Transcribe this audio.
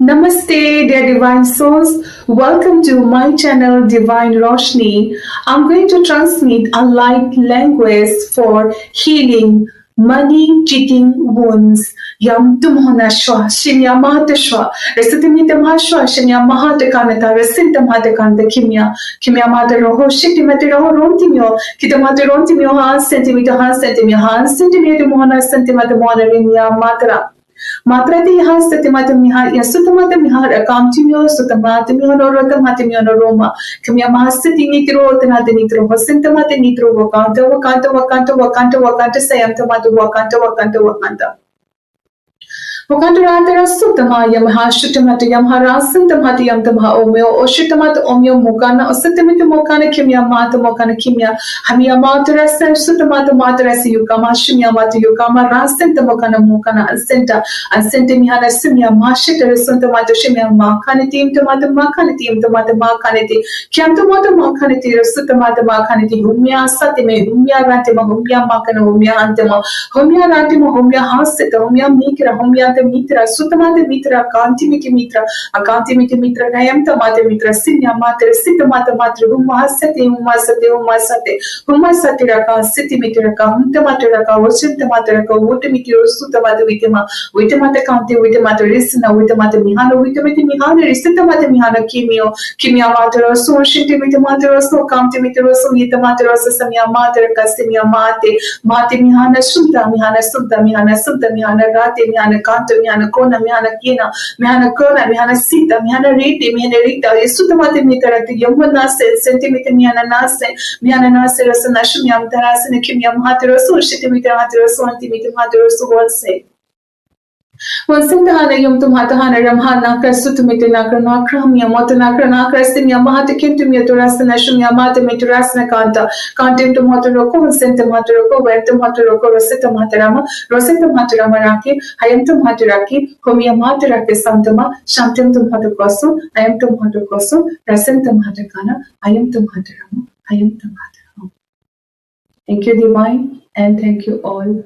Namaste, dear divine souls. Welcome to my channel, Divine Roshni. I'm going to transmit a light language for healing money cheating wounds. Yam tumhona shwa, shinya mahata shwa, resitimita mahashwa, shinya mahata kanata, resinta mahata kanata kimya mata roho, shitimata roho rontimyo, kitamata rontimyo ha centimeter mohana, centimeter mohana rinya matara. Matrati has the timatamihar, Yasutamata Akamtimio, Sutamatimio, Rotamatimio, Roma, Kamiamahasiti Nitro, Tanatinitro, Hosintamata Nitro, Wakanta, Sayam Tomato, Wakanta. Mukantarantara Sutama Yamaha Shutamata Yamhara Sintamati Yamtama Omeo, Oshitamata Omeo Mukana, Osatamita Mokana Kimia Mata Mokana Kimia, Hamia Matara Sutamata Matarasi Yukama, Shimia Mata Yukama, Rasenta Mokana Mukana, and Sentimihana Simia, Mashita Suntamata Shimia Makaniti, Tomata Makaniti, Kiantomata Makaniti, Sutamata Makaniti, Humia Satime, Humia Rantima, Humia Makana, Humia Antema, Humia Rantima, Humia Hasita, Humia Mikra, Humia Mitra, Sutamata Mitra, Kantimiti Mitra, Nayamta Mata Mitra, Sinya Matra, Sitamata Matra, Humasate Raka, City Mitraka, Huntamatraka, Washintamatraka, Wutamitiro, Sutamata Vitamata Kanti, Vitamata Risina, Vitamata Mihana, Vitamata Mihana, Sitamata Mihana, Kimia Matra, So Shinti Vitamatra, So Kantimitro, So Yitamatra, Samia Matra, Casimia Mate Mihana, Sumta Mihana, Rati Mihana, Kanta. Mihana Kona, Mihana Kina, Mihana Kona, Mihana Sita, Mihana Riti, Mihana Rita, Sutamati Mitarati, Yamuna Centimeter Mihana Nase, Rasanashmiam, Tarasan, Kimiam Haterasu, Shitimitar Haterasu, Antimeter Haterasu, one say. Sintahana Yum Tumatahana Ramhana Sutumita Nakranakram Yamotanakranakra Simya Mahata Kintum Yaturasana Shumyamata Miturasana Kanta Kantim to Motoroko Senta Maturoko Ventum Maturoko Rosetta Matarama Rosetta Mataramaraki Hayamtum Haturaki Homia Mataraki Santama Shantim Tum Hatakosu Ayamtum Hatakosu Rasentum Hatakana Ayamtum Hatarama Ayamtum Hatarama. Thank you, Divine, and thank you all.